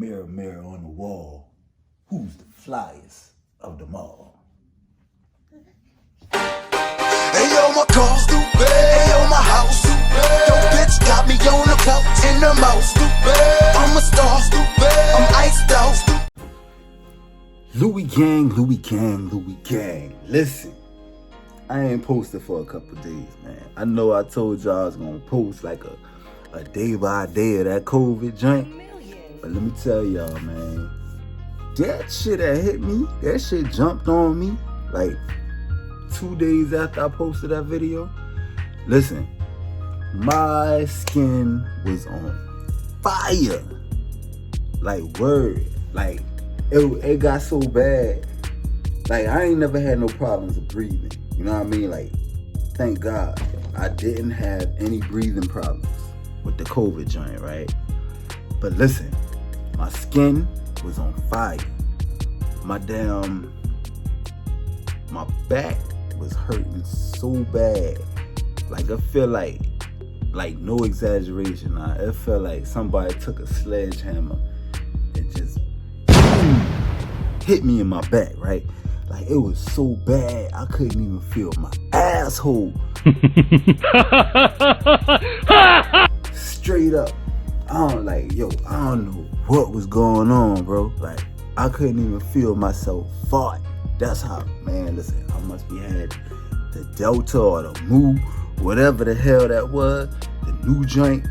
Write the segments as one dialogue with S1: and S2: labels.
S1: Mirror, mirror on the wall, who's the flyest of them all?
S2: Hey yo, my car's stupid. Hey yo, my house stupid. Yo, bitch got me on the couch in the mouth stupid. I'm a star stupid. I'm iced out stupid.
S1: Louis gang, Louis gang, Louis gang. Listen, I ain't posted for a couple days, man. I know I told y'all I was gonna post like a day by day of that COVID joint. But let me tell y'all, man, that shit that hit me, that shit jumped on me like 2 days after I posted that video. Listen, my skin was on fire. Like, word. Like, it got so bad. Like, I ain't never had no problems with breathing. You know what I mean? Like, thank God I didn't have any breathing problems with the COVID joint, right? But listen, my skin was on fire. My back was hurting so bad. Like, I feel like no exaggeration, it felt like somebody took a sledgehammer and just hit me in my back, right? Like, it was so bad, I couldn't even feel my asshole. Straight up. I don't know what was going on, bro. Like, I couldn't even feel myself fart. That's how, man, listen, I must be had the Delta or the Mu, whatever the hell that was, the new joint.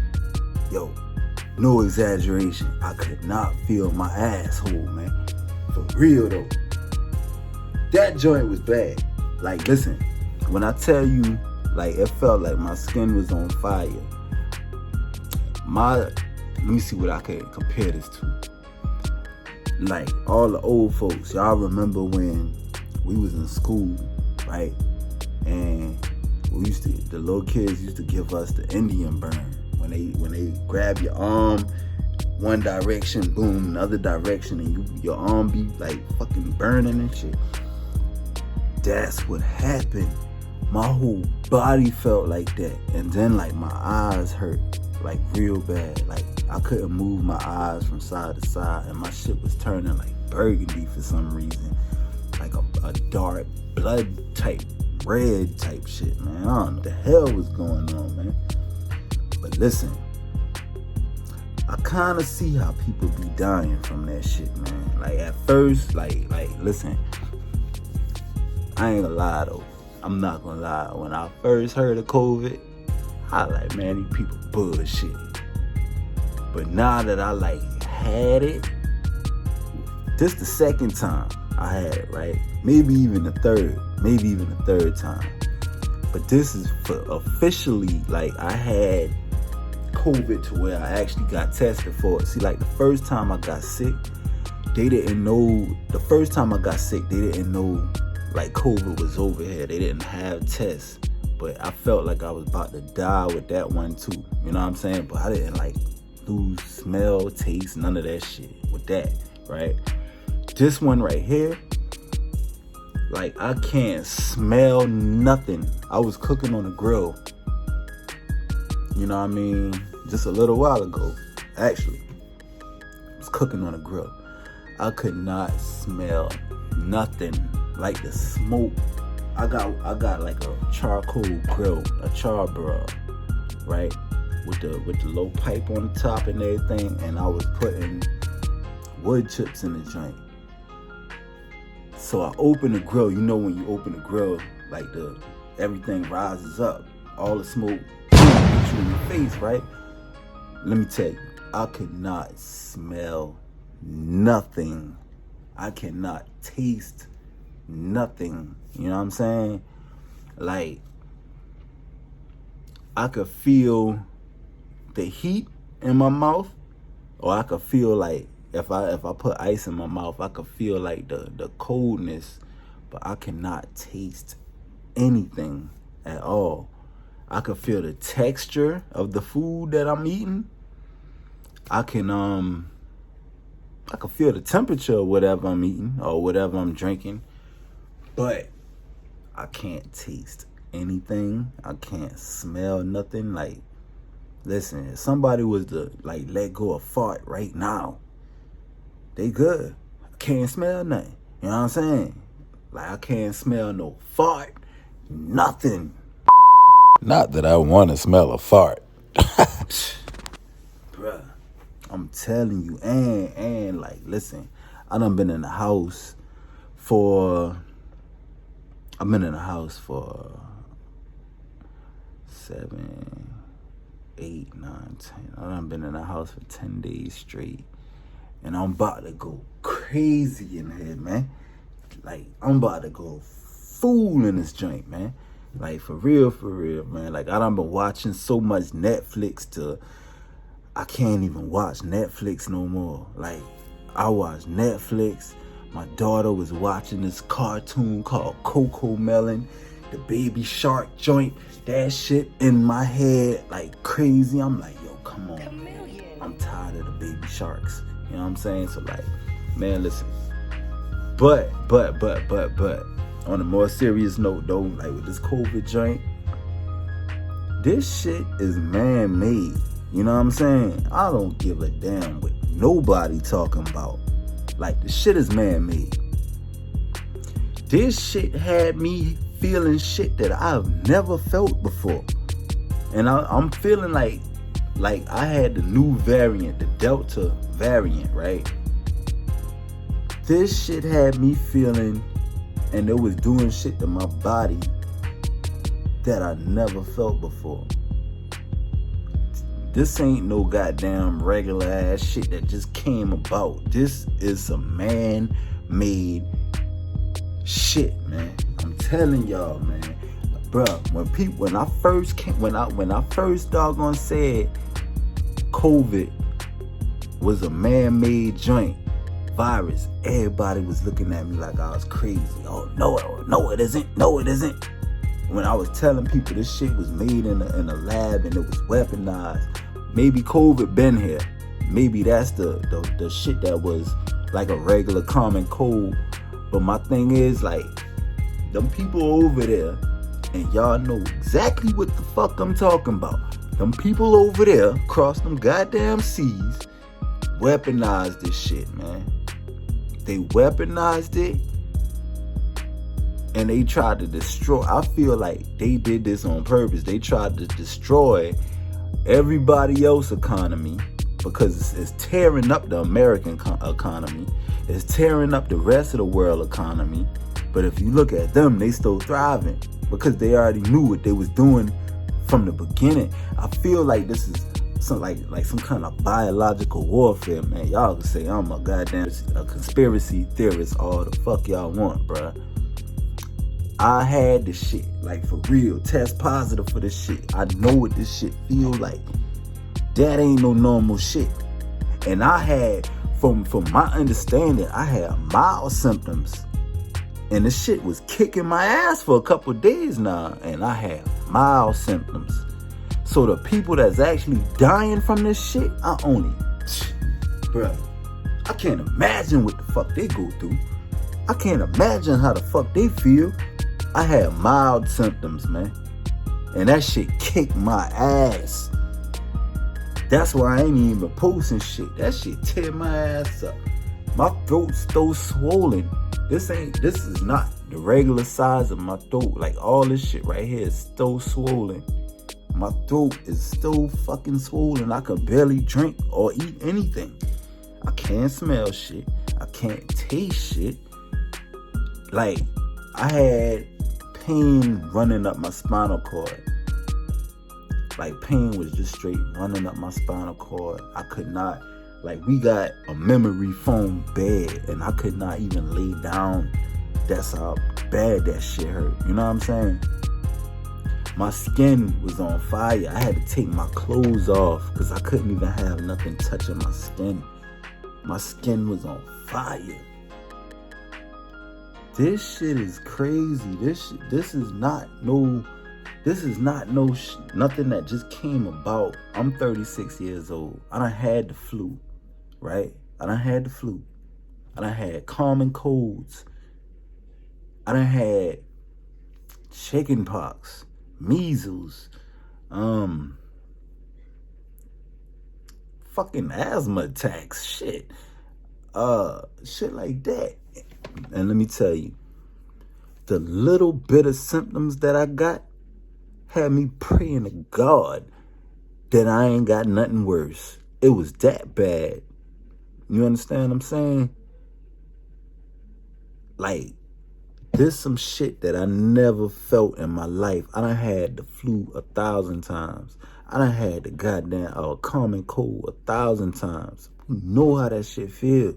S1: Yo, no exaggeration, I could not feel my asshole, man. For real though. That joint was bad. Like, listen, when I tell you, like, it felt like my skin was on fire. Let me see what I can compare this to. Like, all the old folks, y'all remember when we was in school, right? And the little kids used to give us the Indian burn. When they grab your arm, one direction, boom, another direction, and your arm be like fucking burning and shit. That's what happened. My whole body felt like that. And then, like, my eyes hurt, like, real bad. Like, I couldn't move my eyes from side to side, and my shit was turning like burgundy for some reason. Like a dark blood type, red type shit, man. I don't know what the hell was going on, man. But listen, I kind of see how people be dying from that shit, man. Like, at first, like, listen, I ain't gonna lie though. I'm not gonna lie. When I first heard of COVID, I like, man, these people bullshit. But now that I like had it, this the second time I had it, right? Maybe even the third time. But this is for officially, like, I had COVID to where I actually got tested for it. See, like, the first time I got sick, they didn't know, like, COVID was over here. They didn't have tests. But I felt like I was about to die with that one too. You know what I'm saying? But I didn't like lose smell, taste, none of that shit with that, right? This one right here, like, I can't smell nothing. I was cooking on a grill, you know what I mean? Just a little while ago, actually. I was cooking on a grill. I could not smell nothing. Like, the smoke. I got like a charcoal grill, a charbroil, right? With the low pipe on the top and everything, and I was putting wood chips in the joint. So I opened the grill. You know when you open the grill, like, everything rises up, all the smoke hits you in your face, right? Let me tell you, I could not smell nothing. I cannot taste nothing. You know what I'm saying? Like, I could feel the heat in my mouth, or I could feel like if I put ice in my mouth, I could feel like the coldness, but I cannot taste anything at all. I could feel the texture of the food that I'm eating. I could feel the temperature of whatever I'm eating or whatever I'm drinking, but I can't taste anything. I can't smell nothing. Like, listen, if somebody was to, like, let go a fart right now, they good. I can't smell nothing. You know what I'm saying? Like, I can't smell no fart, nothing.
S3: Not that I want to smell a fart.
S1: Bruh, I'm telling you, and like, listen, I've been in the house for 7, 8, 9, 10. I've been in the house for 10 days straight. And I'm about to go crazy in here, man. Like, I'm about to go fool in this joint, man. Like, for real, man. Like, I done been watching so much Netflix I can't even watch Netflix no more. Like, I watch Netflix. My daughter was watching this cartoon called Coco Melon, the baby shark joint. That shit in my head like crazy. I'm like, yo, come on, man. I'm tired of the baby sharks. You know what I'm saying? So like, man, listen. But on a more serious note though, like with this COVID joint, this shit is man-made. You know what I'm saying? I don't give a damn what nobody talking about. Like, the shit is man-made. This shit had me feeling shit that I've never felt before. And I'm feeling like I had the new variant, the Delta variant, right? This shit had me feeling, and it was doing shit to my body that I never felt before. This ain't no goddamn regular ass shit that just came about. This is some man-made shit, man. I'm telling y'all, man. Bruh, when I first doggone said COVID was a man-made joint virus, everybody was looking at me like I was crazy. Oh no, it isn't. No, it isn't. When I was telling people this shit was made in a lab and it was weaponized, maybe COVID been here. Maybe that's the shit that was like a regular common cold. But my thing is, like, them people over there, and y'all know exactly what the fuck I'm talking about. Them people over there across them goddamn seas weaponized this shit, man. They weaponized it. And they tried to destroy. I feel like they did this on purpose. They tried to destroy everybody else's economy because it's tearing up the American economy. It's tearing up the rest of the world economy. But if you look at them, they still thriving because they already knew what they was doing from the beginning. I feel like this is some kind of biological warfare, man. Y'all can say I'm a goddamn conspiracy theorist all the fuck y'all want, bruh. I had this shit, like, for real, test positive for this shit. I know what this shit feel like. That ain't no normal shit. And I had, from my understanding, I had mild symptoms. And this shit was kicking my ass for a couple of days now. And I had mild symptoms. So the people that's actually dying from this shit, bruh, I can't imagine what the fuck they go through. I can't imagine how the fuck they feel. I had mild symptoms, man. And that shit kicked my ass. That's why I ain't even posting shit. That shit tear my ass up. My throat's still swollen. This is not the regular size of my throat. Like, all this shit right here is still swollen. My throat is still fucking swollen. I could barely drink or eat anything. I can't smell shit. I can't taste shit. Like, I had pain running up my spinal cord. Like, pain was just straight running up my spinal cord. I could not, like, we got a memory foam bed and I could not even lay down. That's how bad that shit hurt. You know what I'm saying? My skin was on fire. I had to take my clothes off because I couldn't even have nothing touching my skin. My skin was on fire. This shit is crazy. This is not nothing that just came about. I'm 36 years old. I done had the flu, right? I done had common colds. I done had chicken pox, measles, fucking asthma attacks, shit. shit like that. And let me tell you, the little bit of symptoms that I got had me praying to God that I ain't got nothing worse. It was that bad. You understand what I'm saying? Like, there's some shit that I never felt in my life. I done had the flu 1,000 times. I done had the goddamn common cold 1,000 times. You know how that shit feel.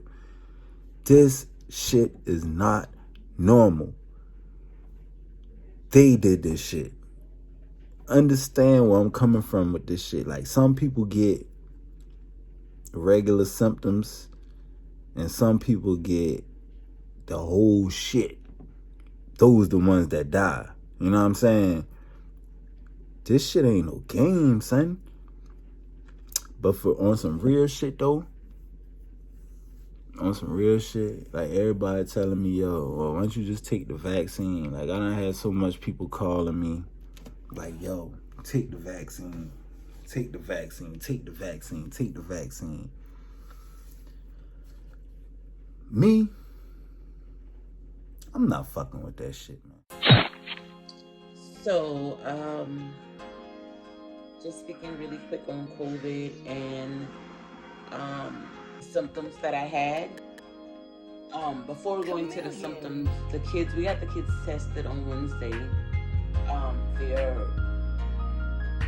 S1: This shit is not normal. They did this shit. Understand where I'm coming from with this shit. Like, some people get regular symptoms and some people get the whole shit. Those the ones that die. You know what I'm saying? This shit ain't no game, son. But on some real shit though, like everybody telling me, yo, well, why don't you just take the vaccine? Like, I done had so much people calling me like, yo, take the vaccine. Take the vaccine. Take the vaccine. Take the vaccine. Me, I'm not fucking with that shit, man.
S4: So, just speaking really quick on COVID and symptoms that I had. Before going to the symptoms, we got the kids tested on Wednesday.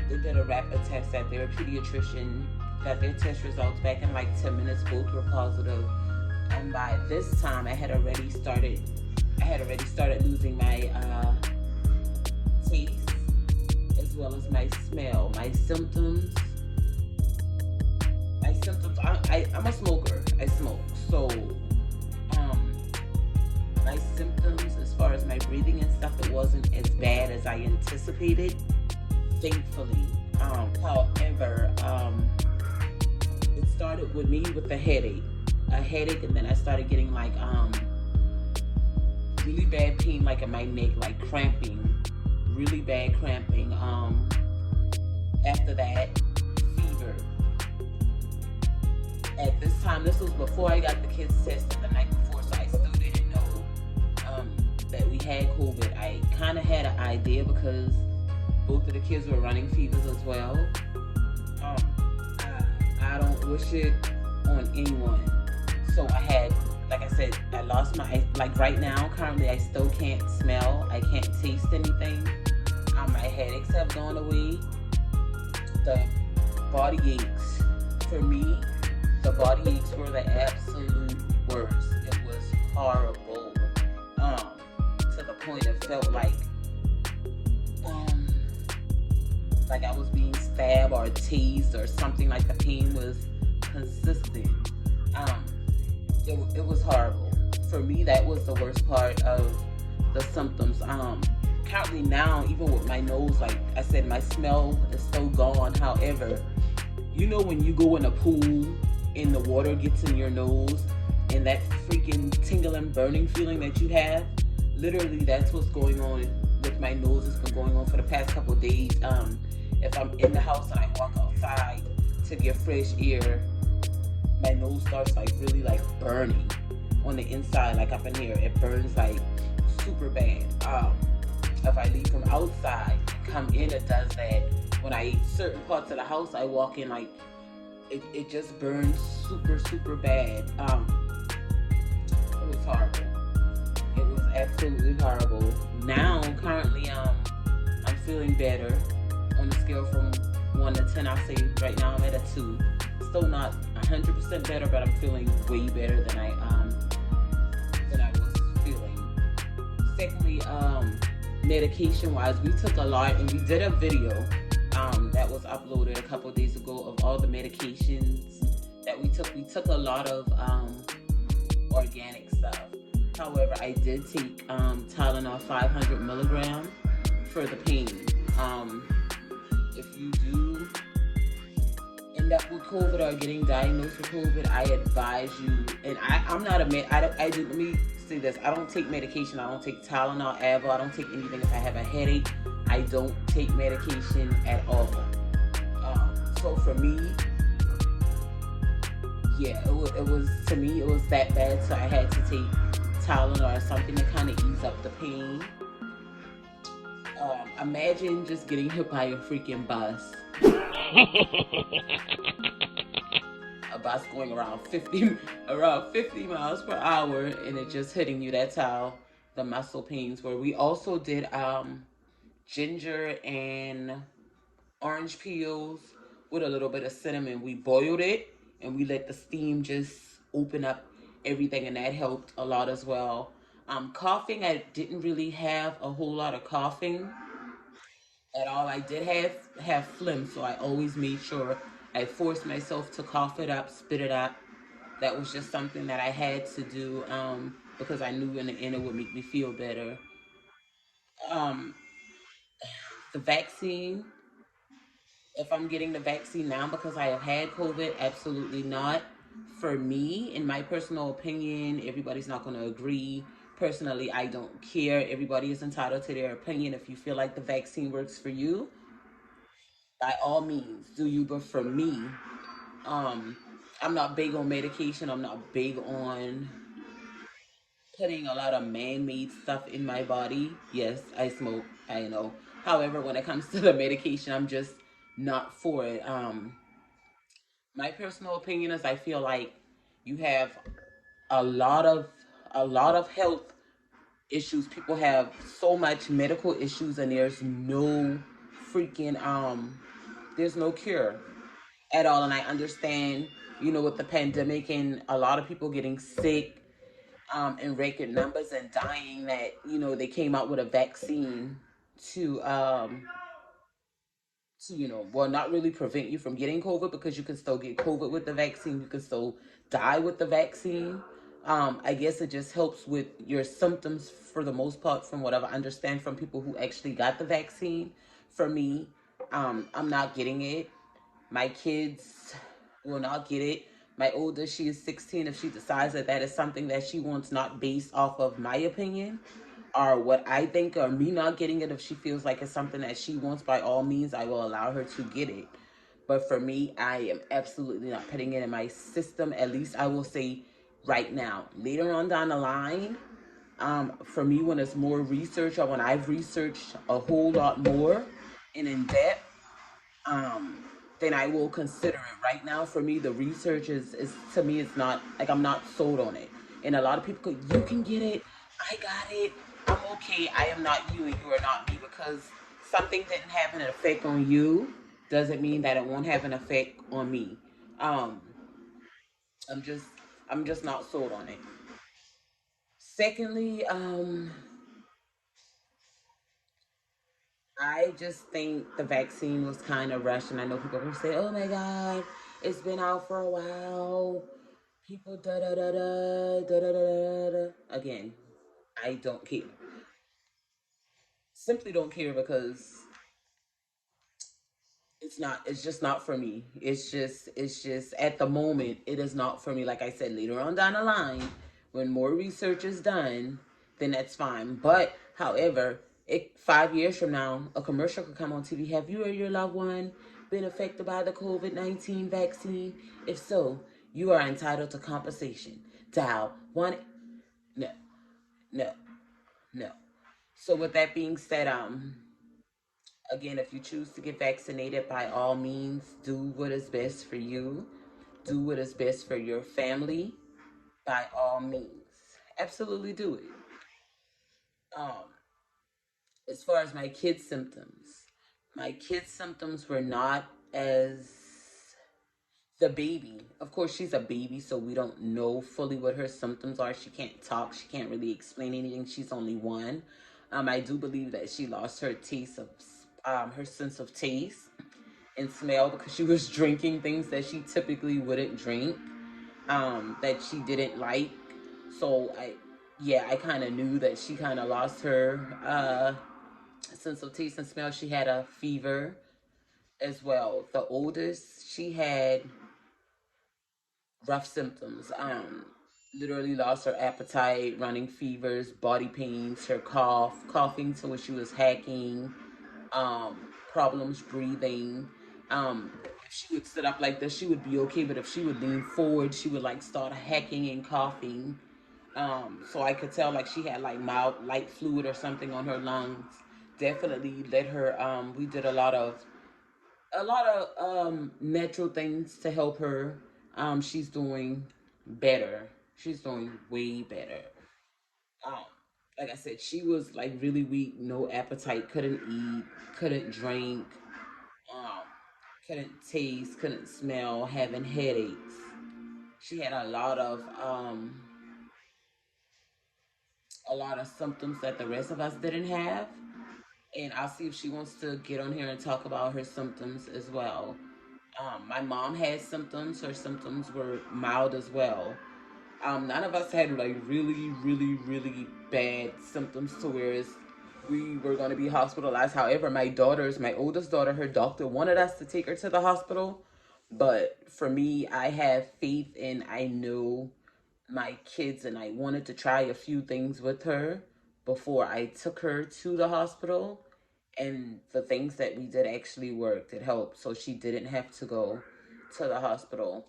S4: They did a rapid test at their pediatrician, got their test results back in like 10 minutes, both were positive. And by this time, I had already started losing my taste as well as my smell. My symptoms, I'm a smoker. I smoke. So, my symptoms as far as my breathing and stuff, it wasn't as bad as I anticipated, thankfully. However, it started with me with a headache, and then I started getting like really bad pain, like in my neck, like cramping, really bad cramping. After that, fever. At this time, this was before I got the kids tested the night before, so I still didn't know that we had COVID. I kind of had an idea because both of the kids were running fevers as well. I don't wish it on anyone. So I had, like I said, I lost like right now, currently I still can't smell, I can't taste anything. My headaches have gone away. The body aches, for me, the body aches were the absolute worst. It was horrible. To the point it felt like I was being stabbed or tased or something, like the pain was consistent. It was horrible. For me, that was the worst part of the symptoms. Currently now, even with my nose, like I said, my smell is so gone. However, you know when you go in a pool and the water gets in your nose and that freaking tingling, burning feeling that you have, literally that's what's going on with my nose. It's been going on for the past couple of days. If I'm in the house and I walk outside to get fresh air, my nose starts like really like burning on the inside, like up in here. It burns like super bad. If I leave from outside, come in, it does that. When I eat certain parts of the house, I walk in, like it just burns super, super bad. It was horrible. It was absolutely horrible. Now, currently, I'm feeling better. On a scale from 1 to 10, I'll say right now I'm at a 2. Still not 100% better, but I'm feeling way better than I was feeling. Secondly, medication-wise, we took a lot, and we did a video that was uploaded a couple days ago of all the medications that we took. We took a lot of organic stuff. However, I did take Tylenol 500 milligrams for the pain. If you do end up with COVID or getting diagnosed with COVID, I advise you, and I'm not let me say this, I don't take medication. I don't take Tylenol, Advil, I don't take anything. If I have a headache, I don't take medication at all. So for me, yeah, it was to me, it was that bad, so I had to take Tylenol or something to kind of ease up the pain. Imagine just getting hit by a freaking bus. A bus going around 50 miles per hour, and it just hitting you. That's how the muscle pains were. We also did ginger and orange peels with a little bit of cinnamon. We boiled it and we let the steam just open up everything, and that helped a lot as well. Coughing, I didn't really have a whole lot of coughing at all. I did have phlegm, so I always made sure I forced myself to cough it up, spit it up. That was just something that I had to do, because I knew in the end it would make me feel better. Um, the vaccine, if I'm getting the vaccine now because I have had COVID, absolutely not. For me, in my personal opinion, everybody's not going to agree. Personally, I don't care. Everybody is entitled to their opinion. If you feel like the vaccine works for you, by all means, do you. But for me, um, I'm not big on medication. I'm not big on putting a lot of man-made stuff in my body. Yes, I smoke. I know. However, when it comes to the medication, I'm just not for it. My personal opinion is I feel like you have a lot of a lot of health issues. People have so much medical issues, and freaking there's no cure at all. And I understand, with the pandemic and a lot of people getting sick, in record numbers and dying, that they came out with a vaccine to well, not really prevent you from getting COVID, because you can still get COVID with the vaccine. You can still die with the vaccine. I guess it just helps with your symptoms for the most part, from what I understand from people who actually got the vaccine. For me, I'm not getting it. My kids will not get it. My oldest, she is 16. If she decides that that is something that she wants, not based off of my opinion or what I think, or me not getting it, if she feels like it's something that she wants, by all means, I will allow her to get it. But for me, I am absolutely not putting it in my system. At least I will say right now. Later on down the line, for me, when it's more research, or when I've researched a whole lot more and in depth, um, then I will consider it. Right now, for me, the research is to me, it's not like I'm not sold on it. And a lot of people go, "You can get it. I got it. I'm okay." I am not you, and you are not me, because something didn't have an effect on you doesn't mean that it won't have an effect on me. Um, I'm just I'm just not sold on it. Secondly, I just think the vaccine was kind of rushed, and I know people who say, "Oh my God, it's been out for a while." People da da da da da da da da. Again, I don't care. Simply don't care, because it's just not for me. It's just at the moment it is not for me. Like I said, later on down the line, when more research is done, then that's fine. But however, 5 years from now, a commercial could come on TV. Have you or your loved one been affected by the COVID-19 vaccine? If so, you are entitled to compensation. Dial one. No, no, no. So with that being said, again, if you choose to get vaccinated, by all means, do what is best for you. Do what is best for your family. By all means, absolutely do it. Um, as far as my kids' symptoms were not as the baby. Of course, she's a baby, so we don't know fully what her symptoms are. She can't talk. She can't really explain anything. She's only one. I do believe that she lost her sense of taste and smell, because she was drinking things that she typically wouldn't drink, that she didn't like. So I kind of knew that she kind of lost her sense of taste and smell. She had a fever as well. The oldest, she had rough symptoms. Literally lost her appetite, running fevers, body pains, her coughing so she was hacking, problems breathing. Um, if she would sit up like this, she would be okay. But if she would lean forward, she would like start hacking and coughing. So I could tell like she had like mild light fluid or something on her lungs. Definitely let her. We did a lot of natural things to help her. She's doing better. She's doing way better. Um, like I said, she was like really weak, no appetite, couldn't eat, couldn't drink, um, couldn't taste, couldn't smell, having headaches. She had a lot of symptoms that the rest of us didn't have. And I'll see if she wants to get on here and talk about her symptoms as well. My mom had symptoms. Her symptoms were mild as well. None of us had like really, really, really bad symptoms to where we were going to be hospitalized. However, my oldest daughter, her doctor wanted us to take her to the hospital. But for me, I have faith and I know my kids, and I wanted to try a few things with her before I took her to the hospital. And the things that we did actually worked. It helped. So she didn't have to go to the hospital.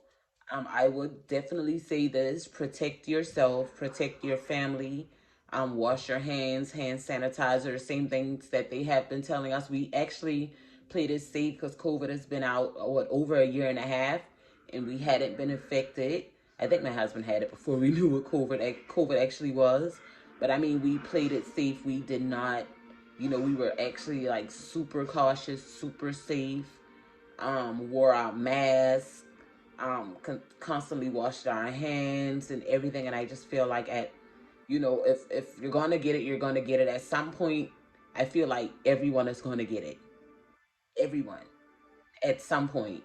S4: I would definitely say this: protect yourself, protect your family, wash your hands, hand sanitizer, same things that they have been telling us. We actually played it safe because COVID has been out, over a year and a half, and we hadn't been affected. I think my husband had it before we knew what COVID actually was. But I mean, we played it safe. We did not, we were actually like super cautious, super safe, wore our masks, constantly washed our hands and everything. And I just feel like if you're gonna get it, you're gonna get it. At some point, I feel like everyone is gonna get it. Everyone at some point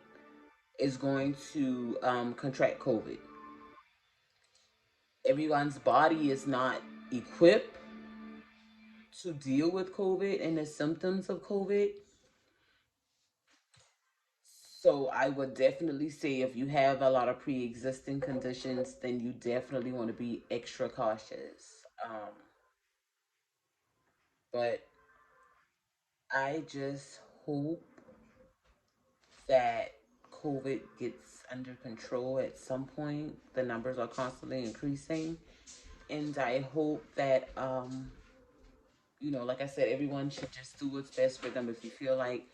S4: is going to contract COVID. Everyone's body is not equipped to deal with COVID and the symptoms of COVID. So I would definitely say if you have a lot of pre-existing conditions, then you definitely want to be extra cautious. But I just hope that COVID gets under control at some point. The numbers are constantly increasing, and I hope that like I said, everyone should just do what's best for them. If you feel like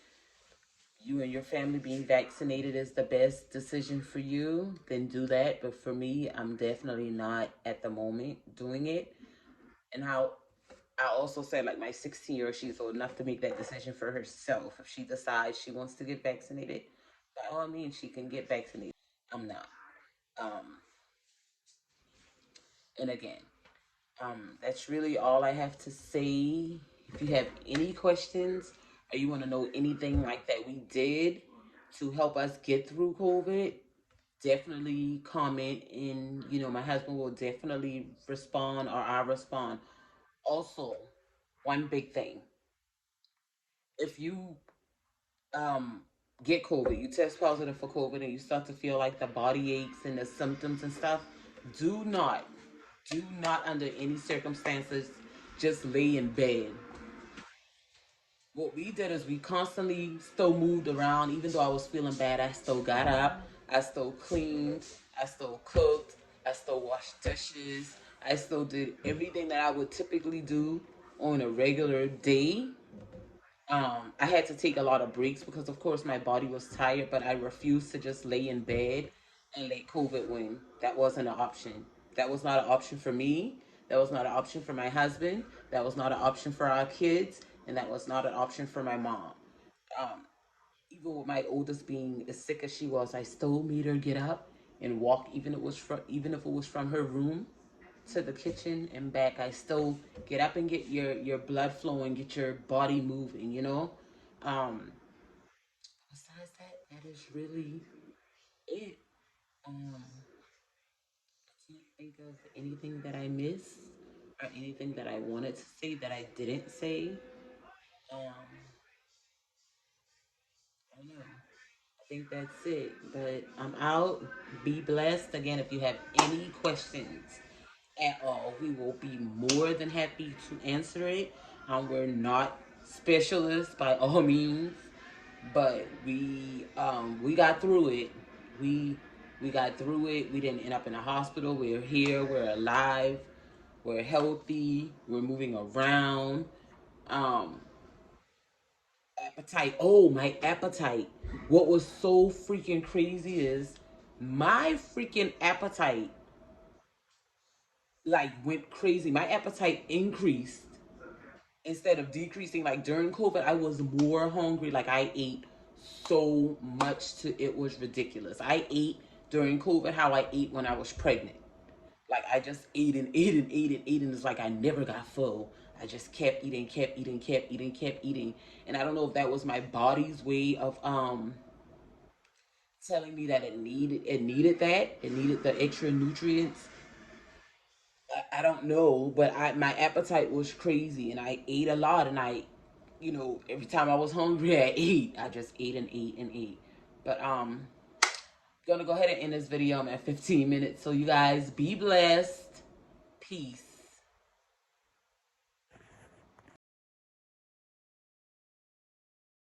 S4: you and your family being vaccinated is the best decision for you, then do that. But for me, I'm definitely not at the moment doing it. And how I also said, like, my 16-year-old, she's old enough to make that decision for herself. If she decides she wants to get vaccinated, by all means, she can get vaccinated. I'm not. Um, and again, that's really all I have to say. If you have any questions or you want to know anything like that we did to help us get through COVID, definitely comment, and my husband will definitely respond, or I'll respond. Also, one big thing: if you um get COVID, you test positive for COVID, and you start to feel like the body aches and the symptoms and stuff, do not, do not under any circumstances just lay in bed. What we did is we constantly still moved around. Even though I was feeling bad, I still got up, I still cleaned, I still cooked, I still washed dishes, I still did everything that I would typically do on a regular day. I had to take a lot of breaks because, of course, my body was tired, but I refused to just lay in bed and let COVID win. That wasn't an option. That was not an option for me. That was not an option for my husband. That was not an option for our kids. And that was not an option for my mom. Um, Even with my oldest being as sick as she was, I still made her get up and walk, even if it was from her room to the kitchen and back. I still get up and get your blood flowing, get your body moving. Um, Besides that, that is really it. I can't think of anything that I missed or anything that I wanted to say that I didn't say. Um, I don't know. I think that's it. But I'm out. Be blessed. Again, if you have any questions at all, we will be more than happy to answer it. We're not specialists by all means. but we got through it. We got through it. We didn't end up in a hospital. We're here. We're alive. We're healthy. We're moving around. Um, Appetite. Oh, my appetite. What was so freaking crazy is my freaking appetite like went crazy. My appetite increased instead of decreasing. Like during COVID, I was more hungry. Like I ate so much to it was ridiculous. I ate during COVID how I ate when I was pregnant. Like I just ate and ate and ate and ate, and it's like I never got full. I just kept eating, kept eating, kept eating, kept eating. And I don't know if that was my body's way of telling me that it needed the extra nutrients. I don't know, but my appetite was crazy, and I ate a lot, and every time I was hungry, I ate. I just ate and ate and ate. But gonna go ahead and end this video. I'm at 15 minutes, so you guys be blessed. Peace.